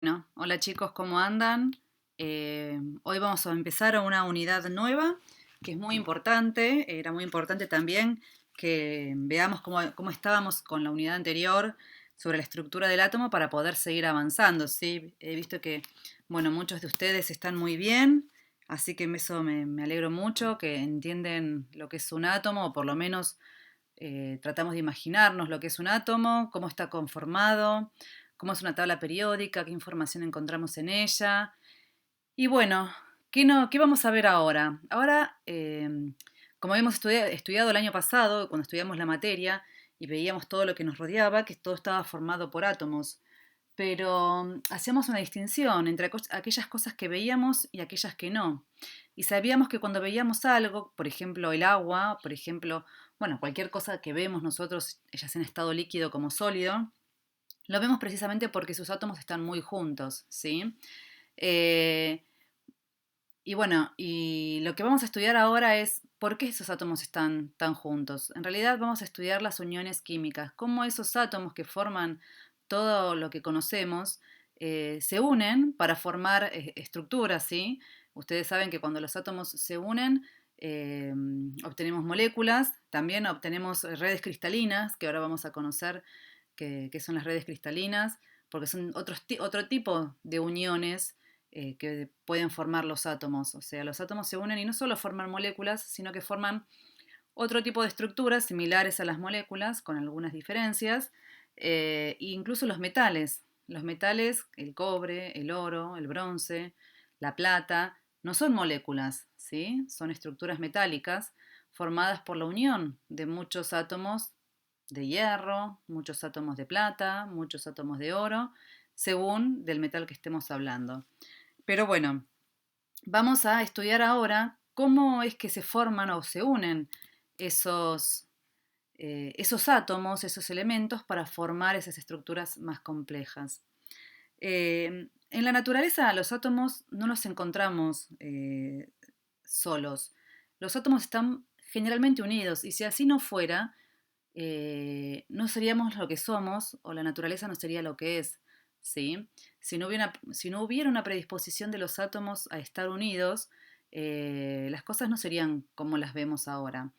Bueno, hola chicos, ¿cómo andan? Hoy vamos a empezar una unidad nueva que es muy importante. Era muy importante también que veamos cómo estábamos con la unidad anterior sobre la estructura del átomo para poder seguir avanzando, ¿sí? He visto que, bueno, muchos de ustedes están muy bien, así que eso me alegro mucho, que entienden lo que es un átomo, o por lo menos tratamos de imaginarnos lo que es un átomo, cómo está conformado, cómo es una tabla periódica, qué información encontramos en ella. Y bueno, ¿qué vamos a ver ahora? Ahora, como habíamos estudiado el año pasado, cuando estudiamos la materia y veíamos todo lo que nos rodeaba, que todo estaba formado por átomos, pero hacíamos una distinción entre aquellas cosas que veíamos y aquellas que no. Y sabíamos que cuando veíamos algo, por ejemplo el agua, por ejemplo, bueno, cualquier cosa que vemos nosotros, ya sea en estado líquido como sólido, lo vemos precisamente porque sus átomos están muy juntos, ¿sí? Eh, y bueno, y lo que vamos a estudiar ahora es por qué esos átomos están tan juntos. En realidad vamos a estudiar las uniones químicas, cómo esos átomos que forman todo lo que conocemos se unen para formar estructuras, ¿sí? Ustedes saben que cuando los átomos se unen eh, obtenemos moléculas, también obtenemos redes cristalinas, que ahora vamos a conocer qué son las redes cristalinas, porque son otro tipo de uniones que pueden formar los átomos. O sea, los átomos se unen y no solo forman moléculas, sino que forman otro tipo de estructuras similares a las moléculas, con algunas diferencias, e incluso los metales. Los metales, el cobre, el oro, el bronce, la plata, no son moléculas, ¿sí? Son estructuras metálicas formadas por la unión de muchos átomos de hierro, muchos átomos de plata, muchos átomos de oro, según del metal que estemos hablando. Pero bueno, vamos a estudiar ahora cómo es que se forman o se unen esos, esos átomos, esos elementos para formar esas estructuras más complejas. En la naturaleza los átomos no los encontramos solos. Los átomos están generalmente unidos y si así no fuera, no seríamos lo que somos o la naturaleza no sería lo que es. ¿Sí? Si no hubiera una predisposición de los átomos a estar unidos, las cosas no serían como las vemos ahora.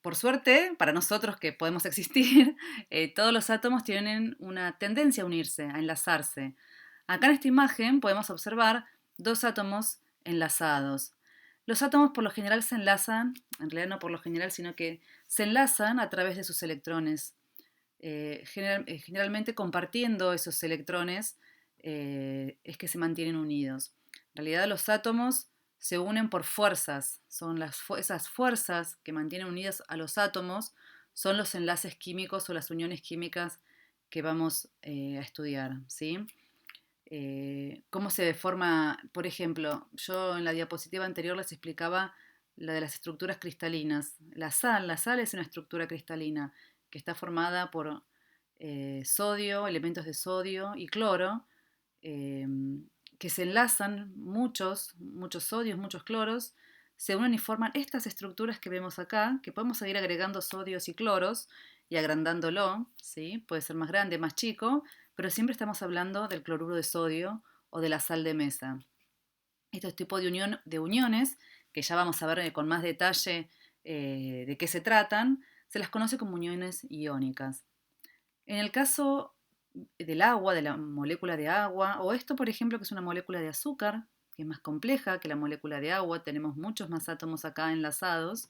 Por suerte, para nosotros que podemos existir, todos los átomos tienen una tendencia a unirse, a enlazarse. Acá en esta imagen podemos observar dos átomos enlazados. Los átomos por lo general se enlazan, en realidad no por lo general, sino que se enlazan a través de sus electrones, generalmente compartiendo esos electrones es que se mantienen unidos. En realidad los átomos se unen por fuerzas, son esas fuerzas que mantienen unidos a los átomos, son los enlaces químicos o las uniones químicas que vamos a estudiar, ¿sí? Cómo se forma, por ejemplo, yo en la diapositiva anterior les explicaba la de las estructuras cristalinas. La sal es una estructura cristalina que está formada por sodio, elementos de sodio y cloro, eh, que se enlazan muchos sodios, muchos cloros, se unen y forman estas estructuras que vemos acá, que podemos seguir agregando sodios y cloros y agrandándolo, ¿sí? Puede ser más grande, más chico, pero siempre estamos hablando del cloruro de sodio o de la sal de mesa. Estos tipos de uniones, que ya vamos a ver con más detalle de qué se tratan, se las conoce como uniones iónicas. En el caso del agua, de la molécula de agua, o esto, por ejemplo, que es una molécula de azúcar, que es más compleja que la molécula de agua, tenemos muchos más átomos acá enlazados.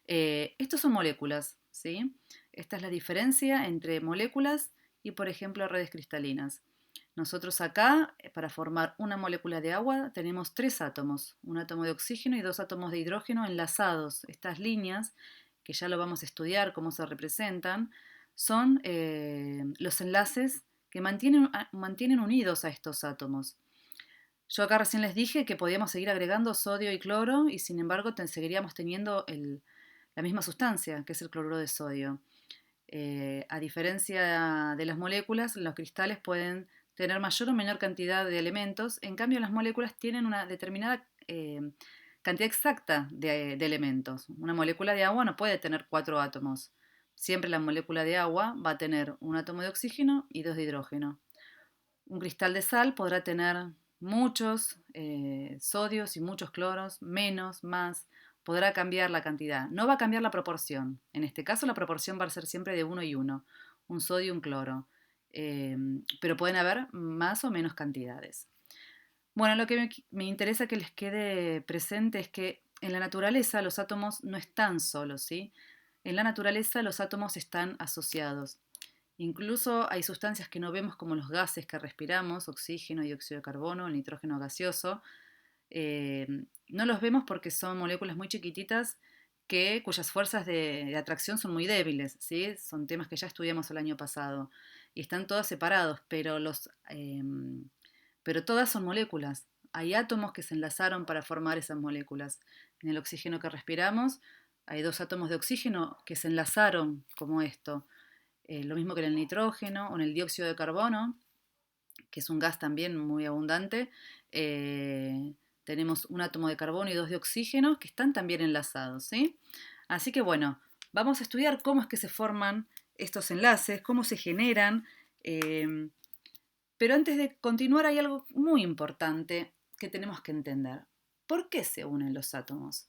Estos son moléculas, ¿sí? Esta es la diferencia entre moléculas y, por ejemplo, redes cristalinas. Nosotros acá, para formar una molécula de agua, tenemos tres átomos, un átomo de oxígeno y dos átomos de hidrógeno enlazados. Estas líneas, que ya lo vamos a estudiar cómo se representan, son los enlaces que mantienen unidos a estos átomos. Yo acá recién les dije que podíamos seguir agregando sodio y cloro y sin embargo seguiríamos teniendo la misma sustancia, que es el cloruro de sodio. A diferencia de las moléculas, los cristales pueden tener mayor o menor cantidad de elementos, en cambio las moléculas tienen una determinada cantidad exacta de elementos. Una molécula de agua no puede tener cuatro átomos. Siempre la molécula de agua va a tener un átomo de oxígeno y dos de hidrógeno. Un cristal de sal podrá tener muchos sodios y muchos cloros, menos, más, podrá cambiar la cantidad. No va a cambiar la proporción. En este caso la proporción va a ser siempre de 1 y 1, un sodio y un cloro. Pero pueden haber más o menos cantidades. Bueno, lo que me interesa que les quede presente es que en la naturaleza los átomos no están solos, ¿sí? En la naturaleza los átomos están asociados. Incluso hay sustancias que no vemos como los gases que respiramos, oxígeno, dióxido de carbono, el nitrógeno gaseoso. No los vemos porque son moléculas muy chiquititas cuyas fuerzas de atracción son muy débiles, ¿sí? Son temas que ya estudiamos el año pasado y están todas separados, pero todas son moléculas. Hay átomos que se enlazaron para formar esas moléculas. En el oxígeno que respiramos hay 2 átomos de oxígeno que se enlazaron como esto. Lo mismo que en el nitrógeno o en el dióxido de carbono, que es un gas también muy abundante. Tenemos un átomo de carbono y 2 de oxígeno que están también enlazados, ¿sí? Así que bueno, vamos a estudiar cómo es que se forman estos enlaces, cómo se generan. Pero antes de continuar hay algo muy importante que tenemos que entender. ¿Por qué se unen los átomos?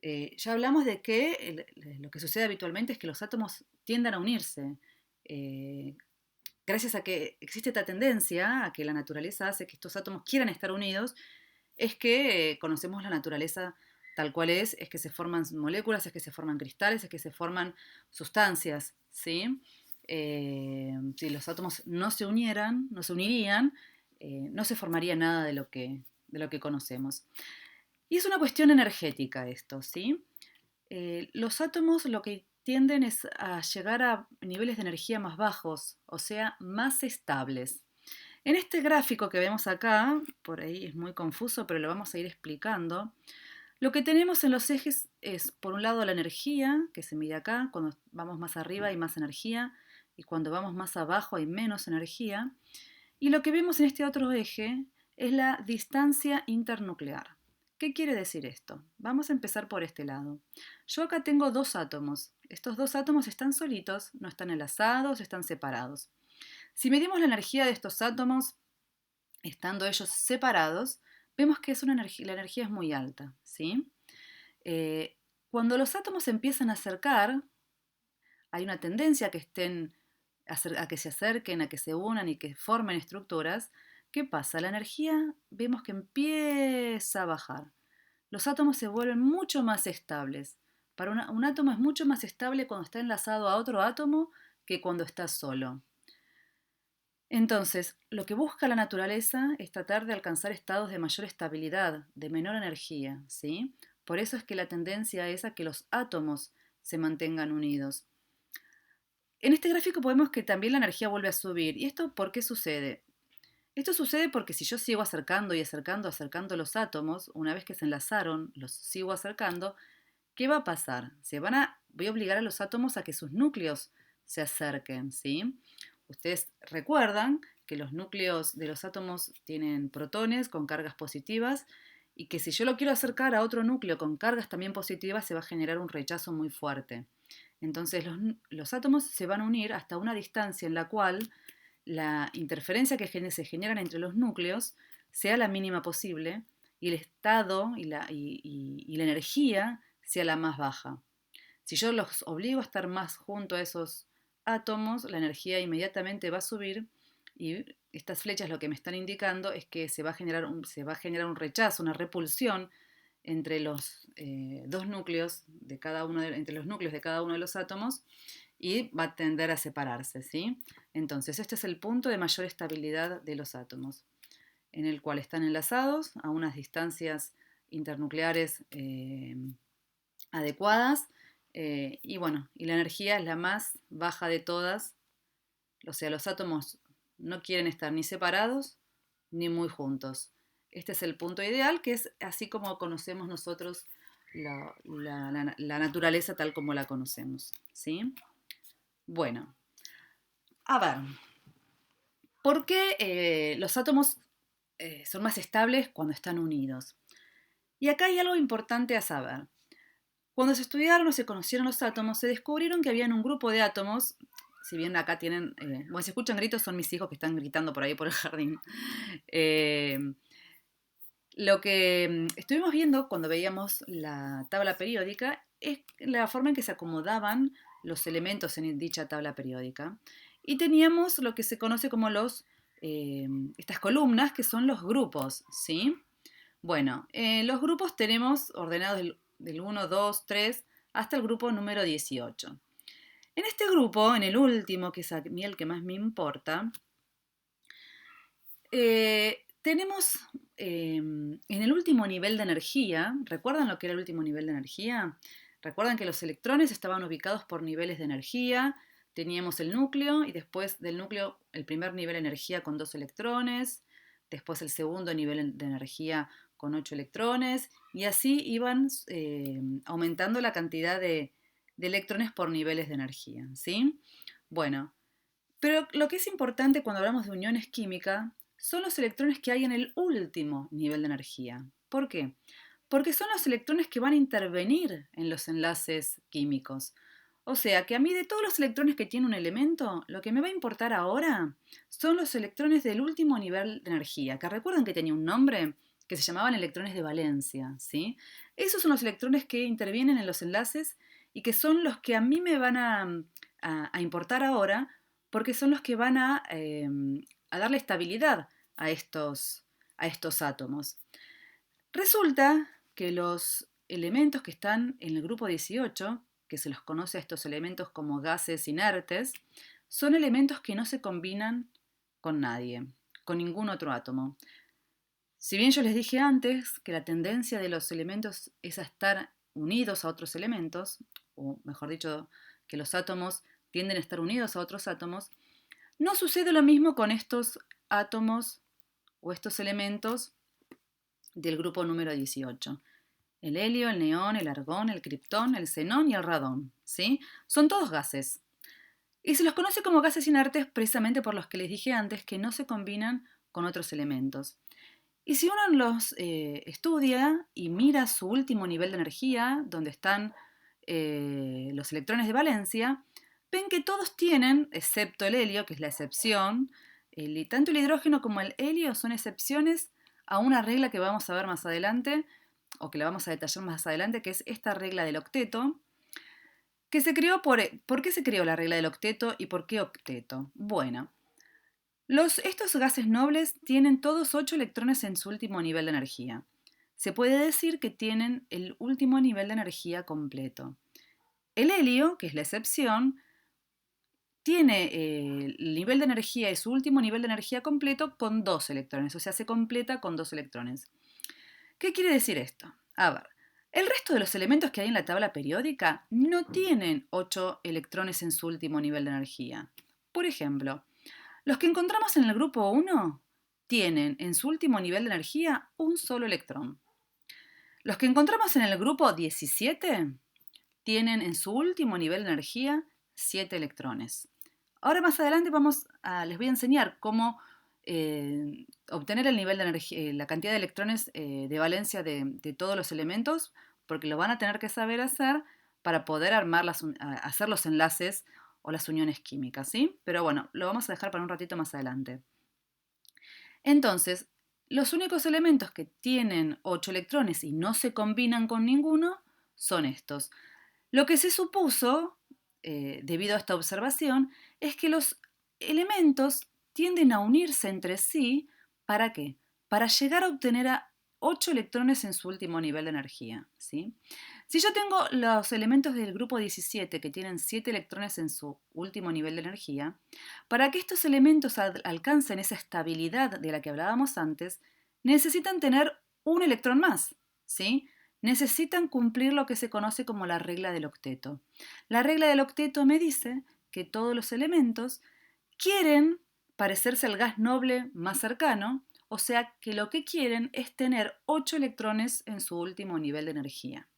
Ya hablamos de que lo que sucede habitualmente es que los átomos tienden a unirse. Gracias a que existe esta tendencia, a que la naturaleza hace que estos átomos quieran estar unidos, es que conocemos la naturaleza tal cual es que se forman moléculas, es que se forman cristales, es que se forman sustancias, ¿sí? Si los átomos no se unieran, no se unirían, no se formaría nada de lo que conocemos. Y es una cuestión energética esto, ¿sí? Los átomos lo que tienden es a llegar a niveles de energía más bajos, o sea, más estables. En este gráfico que vemos acá, por ahí es muy confuso, pero lo vamos a ir explicando. Lo que tenemos en los ejes es, por un lado, la energía, que se mide acá, cuando vamos más arriba hay más energía, y cuando vamos más abajo hay menos energía. Y lo que vemos en este otro eje es la distancia internuclear. ¿Qué quiere decir esto? Vamos a empezar por este lado. Yo acá tengo 2 átomos. Estos 2 átomos están solitos, no están enlazados, están separados. Si medimos la energía de estos átomos, estando ellos separados, vemos que la energía es muy alta, ¿sí? Cuando los átomos se empiezan a acercar, hay una tendencia a que se acerquen, a que se unan y que formen estructuras. ¿Qué pasa? La energía vemos que empieza a bajar. Los átomos se vuelven mucho más estables. Un átomo es mucho más estable cuando está enlazado a otro átomo que cuando está solo. Entonces, lo que busca la naturaleza es tratar de alcanzar estados de mayor estabilidad, de menor energía, ¿sí? Por eso es que la tendencia es a que los átomos se mantengan unidos. En este gráfico podemos que también la energía vuelve a subir. ¿Y esto por qué sucede? Esto sucede porque si yo sigo acercando y acercando los átomos, una vez que se enlazaron, los sigo acercando, ¿qué va a pasar? Voy a obligar a los átomos a que sus núcleos se acerquen, ¿sí? Ustedes recuerdan que los núcleos de los átomos tienen protones con cargas positivas y que si yo lo quiero acercar a otro núcleo con cargas también positivas se va a generar un rechazo muy fuerte. Entonces los átomos se van a unir hasta una distancia en la cual la interferencia que se generan entre los núcleos sea la mínima posible y el estado y la energía sea la más baja. Si yo los obligo a estar más junto a esos átomos, la energía inmediatamente va a subir y estas flechas lo que me están indicando es que se va a generar un rechazo, una repulsión entre los dos núcleos entre los núcleos de cada uno de los átomos y va a tender a separarse, ¿sí? Entonces, este es el punto de mayor estabilidad de los átomos, en el cual están enlazados a unas distancias internucleares adecuadas y bueno, y la energía es la más baja de todas, o sea, los átomos no quieren estar ni separados ni muy juntos. Este es el punto ideal, que es así como conocemos nosotros la naturaleza tal como la conocemos, ¿sí? Bueno, a ver, ¿por qué los átomos son más estables cuando están unidos? Y acá hay algo importante a saber. Cuando se estudiaron o se conocieron los átomos, se descubrieron que había un grupo de átomos si bien acá tienen, bueno, si escuchan gritos son mis hijos que están gritando por ahí por el jardín. Eh, lo que estuvimos viendo cuando veíamos la tabla periódica es la forma en que se acomodaban los elementos en dicha tabla periódica. Y teníamos lo que se conoce como estas columnas, que son los grupos, ¿sí? Bueno, los grupos tenemos ordenados del 1, 2, 3 hasta el grupo número 18. En este grupo, en el último, que es a mí el que más me importa, tenemos en el último nivel de energía, ¿recuerdan lo que era el último nivel de energía? Recuerdan que los electrones estaban ubicados por niveles de energía, teníamos el núcleo y después del núcleo el primer nivel de energía con 2 electrones, después el segundo nivel de energía con 8 electrones y así iban aumentando la cantidad de electrones por niveles de energía, ¿sí? Bueno, pero lo que es importante cuando hablamos de uniones químicas son los electrones que hay en el último nivel de energía. ¿Por qué? Porque son los electrones que van a intervenir en los enlaces químicos. O sea que a mí de todos los electrones que tiene un elemento, lo que me va a importar ahora son los electrones del último nivel de energía, que recuerdan que tenía un nombre que se llamaban electrones de valencia, ¿sí? Esos son los electrones que intervienen en los enlaces y que son los que a mí me van a importar ahora porque son los que van a darle estabilidad a estos átomos. Resulta que los elementos que están en el grupo 18, que se los conoce a estos elementos como gases inertes, son elementos que no se combinan con nadie, con ningún otro átomo. Si bien yo les dije antes que la tendencia de los elementos es a estar unidos a otros elementos, o mejor dicho, que los átomos tienden a estar unidos a otros átomos, no sucede lo mismo con estos átomos o estos elementos del grupo número 18. El helio, el neón, el argón, el criptón, el xenón y el radón, ¿sí? Son todos gases. Y se los conoce como gases inertes precisamente por los que les dije antes que no se combinan con otros elementos. Y si uno los estudia y mira su último nivel de energía, donde están los electrones de valencia, ven que todos tienen, excepto el helio, que es la excepción, tanto el hidrógeno como el helio son excepciones a una regla que vamos a ver más adelante, o que la vamos a detallar más adelante, que es esta regla del octeto, que se creó ¿por qué se creó la regla del octeto y por qué octeto? Bueno, estos gases nobles tienen todos 8 electrones en su último nivel de energía. Se puede decir que tienen el último nivel de energía completo. El helio, que es la excepción, tiene el nivel de energía y su último nivel de energía completo con 2 electrones, o sea, se completa con 2 electrones. ¿Qué quiere decir esto? A ver, el resto de los elementos que hay en la tabla periódica no tienen 8 electrones en su último nivel de energía. Por ejemplo, los que encontramos en el grupo 1 tienen en su último nivel de energía un solo electrón. Los que encontramos en el grupo 17 tienen en su último nivel de energía 7 electrones. Ahora más adelante les voy a enseñar cómo obtener el nivel de energía, la cantidad de electrones de valencia de todos los elementos, porque lo van a tener que saber hacer para poder hacer los enlaces o las uniones químicas, ¿sí? Pero bueno, lo vamos a dejar para un ratito más adelante. Entonces, los únicos elementos que tienen 8 electrones y no se combinan con ninguno son estos. Lo que se supuso, debido a esta observación, es que los elementos tienden a unirse entre sí, ¿para qué? Para llegar a obtener a 8 electrones en su último nivel de energía, ¿sí? Si yo tengo los elementos del grupo 17 que tienen 7 electrones en su último nivel de energía, para que estos elementos alcancen esa estabilidad de la que hablábamos antes, necesitan tener un electrón más, ¿sí? Necesitan cumplir lo que se conoce como la regla del octeto. La regla del octeto me dice que todos los elementos quieren parecerse al gas noble más cercano, o sea que lo que quieren es tener 8 electrones en su último nivel de energía.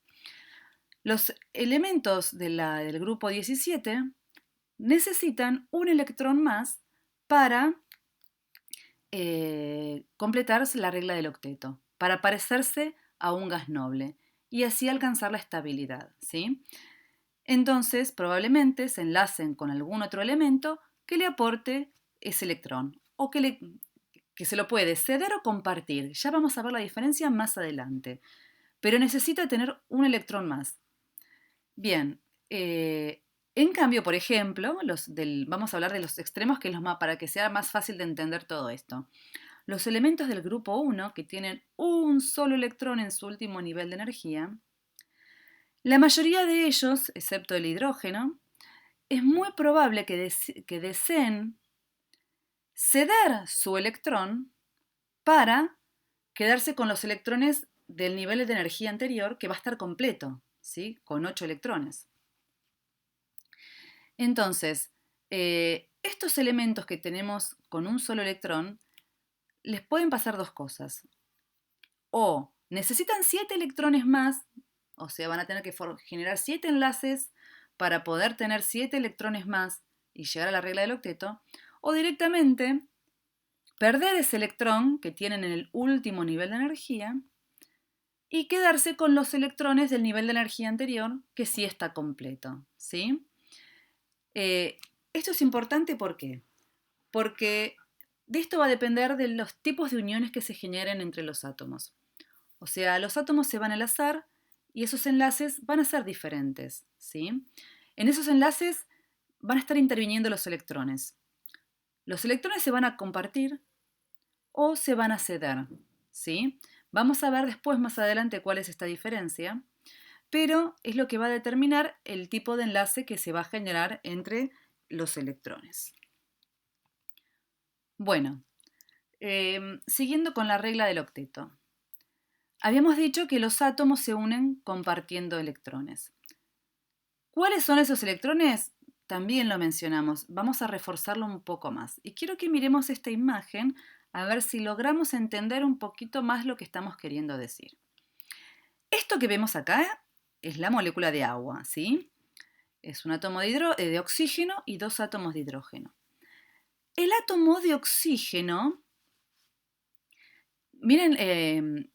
Los elementos del grupo 17 necesitan un electrón más para completar la regla del octeto, para parecerse a un gas noble y así alcanzar la estabilidad, ¿sí? entonces probablemente se enlacen con algún otro elemento que le aporte ese electrón o que se lo puede ceder o compartir. Ya vamos a ver la diferencia más adelante. Pero necesita tener un electrón más. Bien, en cambio, por ejemplo, vamos a hablar de los extremos que es para que sea más fácil de entender todo esto. Los elementos del grupo 1, que tienen un solo electrón en su último nivel de energía, la mayoría de ellos, excepto el hidrógeno, es muy probable que deseen ceder su electrón para quedarse con los electrones del nivel de energía anterior, que va a estar completo, ¿sí? Con 8 electrones. Entonces, estos elementos que tenemos con un solo electrón, les pueden pasar dos cosas. O necesitan 7 electrones más, o sea, van a tener que generar 7 enlaces para poder tener 7 electrones más y llegar a la regla del octeto, o directamente perder ese electrón que tienen en el último nivel de energía y quedarse con los electrones del nivel de energía anterior, que sí está completo, ¿sí? Esto es importante, ¿por qué? Porque de esto va a depender de los tipos de uniones que se generen entre los átomos. O sea, los átomos se van a enlazar y esos enlaces van a ser diferentes, ¿sí? En esos enlaces van a estar interviniendo los electrones. Los electrones se van a compartir o se van a ceder, ¿sí? Vamos a ver después, más adelante, cuál es esta diferencia, pero es lo que va a determinar el tipo de enlace que se va a generar entre los electrones. Bueno, siguiendo con la regla del octeto. Habíamos dicho que los átomos se unen compartiendo electrones. ¿Cuáles son esos electrones? También lo mencionamos. Vamos a reforzarlo un poco más. Y quiero que miremos esta imagen a ver si logramos entender un poquito más lo que estamos queriendo decir. Esto que vemos acá es la molécula de agua, ¿sí? Es un átomo de oxígeno y dos átomos de hidrógeno. El átomo de oxígeno, miren,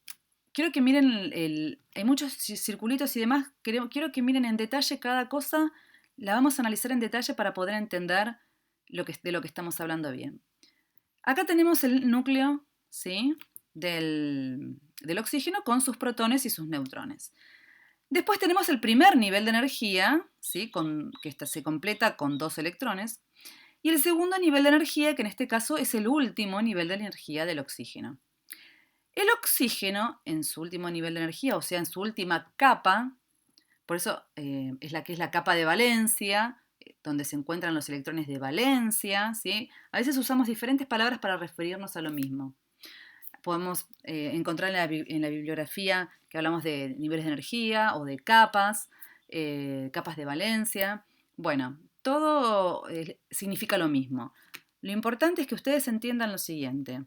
quiero que miren, hay muchos circulitos y demás, quiero que miren en detalle cada cosa, la vamos a analizar en detalle para poder entender de lo que estamos hablando bien. Acá tenemos el núcleo, ¿sí? del oxígeno con sus protones y sus neutrones. Después tenemos el primer nivel de energía, ¿sí? Que se completa con 2 electrones, y el segundo nivel de energía, que en este caso es el último nivel de energía del oxígeno. El oxígeno, en su último nivel de energía, o sea, en su última capa, por eso es la capa de valencia, donde se encuentran los electrones de valencia, ¿sí? A veces usamos diferentes palabras para referirnos a lo mismo. Podemos encontrar en la bibliografía que hablamos de niveles de energía o de capas, capas de valencia. Bueno, todo significa lo mismo. Lo importante es que ustedes entiendan lo siguiente.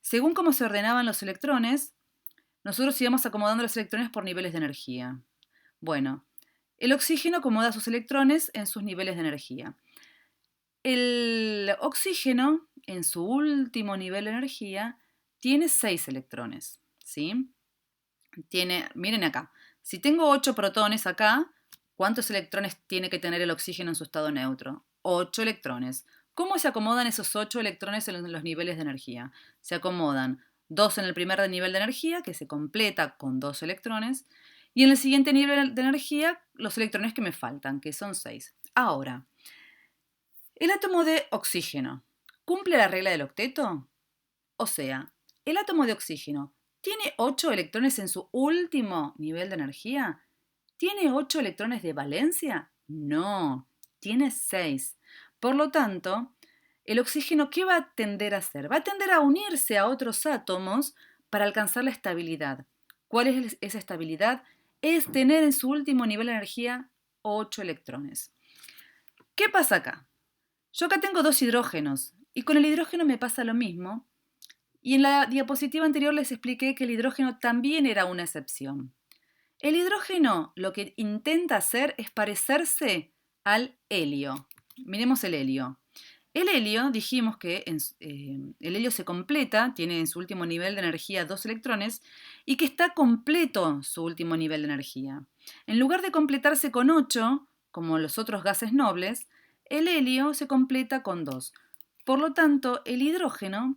Según cómo se ordenaban los electrones, nosotros íbamos acomodando los electrones por niveles de energía. Bueno, el oxígeno acomoda sus electrones en sus niveles de energía. El oxígeno, en su último nivel de energía, tiene 6 electrones, ¿sí? Miren acá, si tengo 8 protones acá, ¿cuántos electrones tiene que tener el oxígeno en su estado neutro? 8 electrones. ¿Cómo se acomodan esos 8 electrones en los niveles de energía? Se acomodan 2 en el primer nivel de energía, que se completa con 2 electrones, y en el siguiente nivel de energía, los electrones que me faltan, que son 6. Ahora, el átomo de oxígeno, ¿cumple la regla del octeto? O sea, el átomo de oxígeno, ¿tiene 8 electrones en su último nivel de energía? ¿Tiene 8 electrones de valencia? No, tiene 6. Por lo tanto, el oxígeno, ¿qué va a tender a hacer? Va a tender a unirse a otros átomos para alcanzar la estabilidad. ¿Cuál es esa estabilidad? Es tener en su último nivel de energía 8 electrones. ¿Qué pasa acá? Yo acá tengo 2 hidrógenos y con el hidrógeno me pasa lo mismo. Y en la diapositiva anterior les expliqué que el hidrógeno también era una excepción. El hidrógeno lo que intenta hacer es parecerse al helio. Miremos el helio. El helio, dijimos que el helio se completa, tiene en su último nivel de energía 2 electrones y que está completo su último nivel de energía. En lugar de completarse con 8, como los otros gases nobles, el helio se completa con 2. Por lo tanto, el hidrógeno,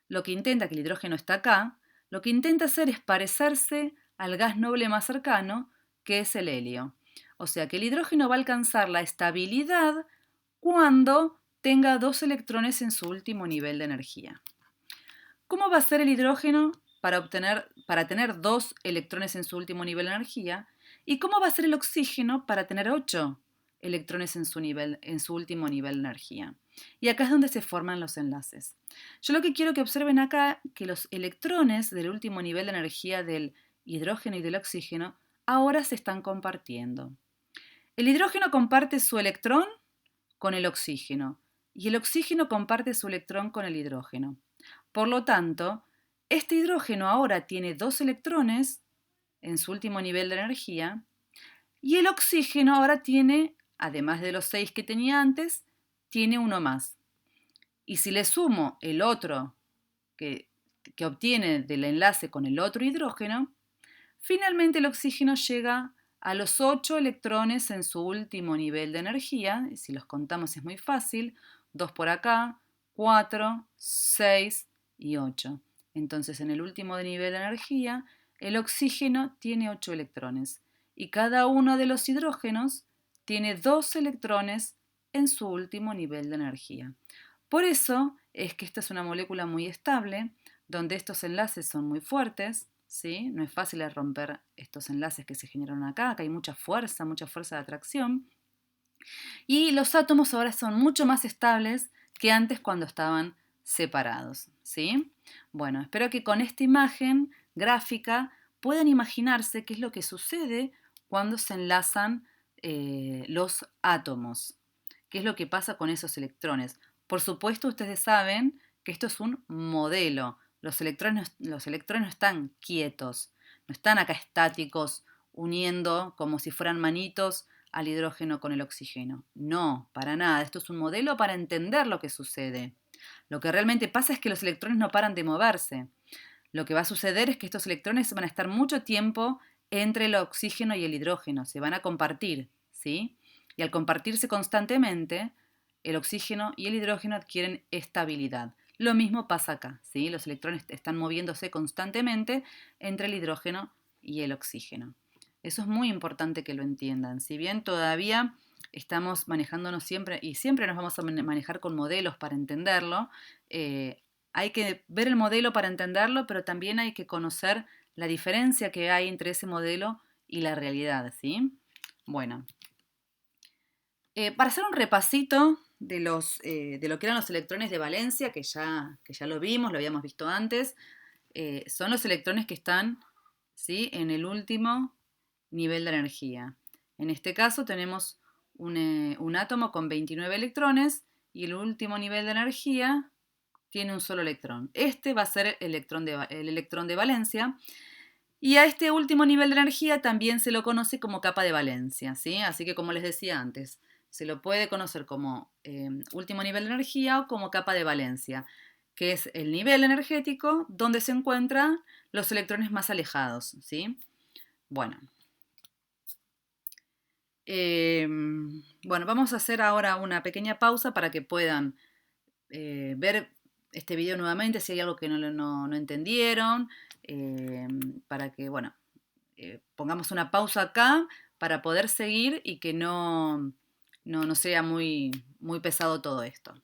lo que intenta, que el hidrógeno está acá, lo que intenta hacer es parecerse al gas noble más cercano, que es el helio. O sea que el hidrógeno va a alcanzar la estabilidad cuando tenga 2 electrones en su último nivel de energía. ¿Cómo va a ser el hidrógeno para tener 2 electrones en su último nivel de energía? ¿Y cómo va a ser el oxígeno para tener 8 electrones en su último nivel de energía? Y acá es donde se forman los enlaces. Yo lo que quiero que observen acá que los electrones del último nivel de energía del hidrógeno y del oxígeno ahora se están compartiendo. El hidrógeno comparte su electrón con el oxígeno y el oxígeno comparte su electrón con el hidrógeno. Por lo tanto, este hidrógeno ahora tiene 2 electrones en su último nivel de energía y el oxígeno ahora tiene, además de los 6 que tenía antes, tiene uno más. Y si le sumo el otro que obtiene del enlace con el otro hidrógeno, finalmente el oxígeno llega a los 8 electrones en su último nivel de energía. Y si los contamos es muy fácil. 2 por acá, 4, 6 y 8. Entonces en el último nivel de energía, el oxígeno tiene 8 electrones. Y cada uno de los hidrógenos tiene 2 electrones en su último nivel de energía. Por eso es que esta es una molécula muy estable, donde estos enlaces son muy fuertes, ¿sí? No es fácil de romper estos enlaces que se generaron acá hay mucha fuerza de atracción. Y los átomos ahora son mucho más estables que antes cuando estaban separados, ¿sí? Bueno, espero que con esta imagen gráfica puedan imaginarse qué es lo que sucede cuando se enlazan los átomos. ¿Qué es lo que pasa con esos electrones? Por supuesto, ustedes saben que esto es un modelo. Los electrones no están quietos, no están acá estáticos, uniendo como si fueran manitos al hidrógeno con el oxígeno. No, para nada. Esto es un modelo para entender lo que sucede. Lo que realmente pasa es que los electrones no paran de moverse. Lo que va a suceder es que estos electrones van a estar mucho tiempo entre el oxígeno y el hidrógeno, se van a compartir, ¿sí? Y al compartirse constantemente, el oxígeno y el hidrógeno adquieren estabilidad. Lo mismo pasa acá, ¿sí? Los electrones están moviéndose constantemente entre el hidrógeno y el oxígeno. Eso es muy importante que lo entiendan. Si bien todavía estamos manejándonos siempre, y siempre nos vamos a manejar con modelos para entenderlo, hay que ver el modelo para entenderlo, pero también hay que conocer la diferencia que hay entre ese modelo y la realidad, ¿sí? Bueno, para hacer un repasito de lo que eran los electrones de valencia, que ya lo vimos, lo habíamos visto antes, son los electrones que están, ¿sí?, en el último nivel de energía. En este caso tenemos un átomo con 29 electrones y el último nivel de energía tiene un solo electrón. Este va a ser el electrón de valencia. Y a este último nivel de energía también se lo conoce como capa de valencia, ¿sí? Así que como les decía antes, se lo puede conocer como último nivel de energía o como capa de valencia, que es el nivel energético donde se encuentran los electrones más alejados, ¿sí? Bueno. Bueno, vamos a hacer ahora una pequeña pausa para que puedan ver este video nuevamente si hay algo que no entendieron, para que, bueno, pongamos una pausa acá para poder seguir y que no sea muy pesado todo esto.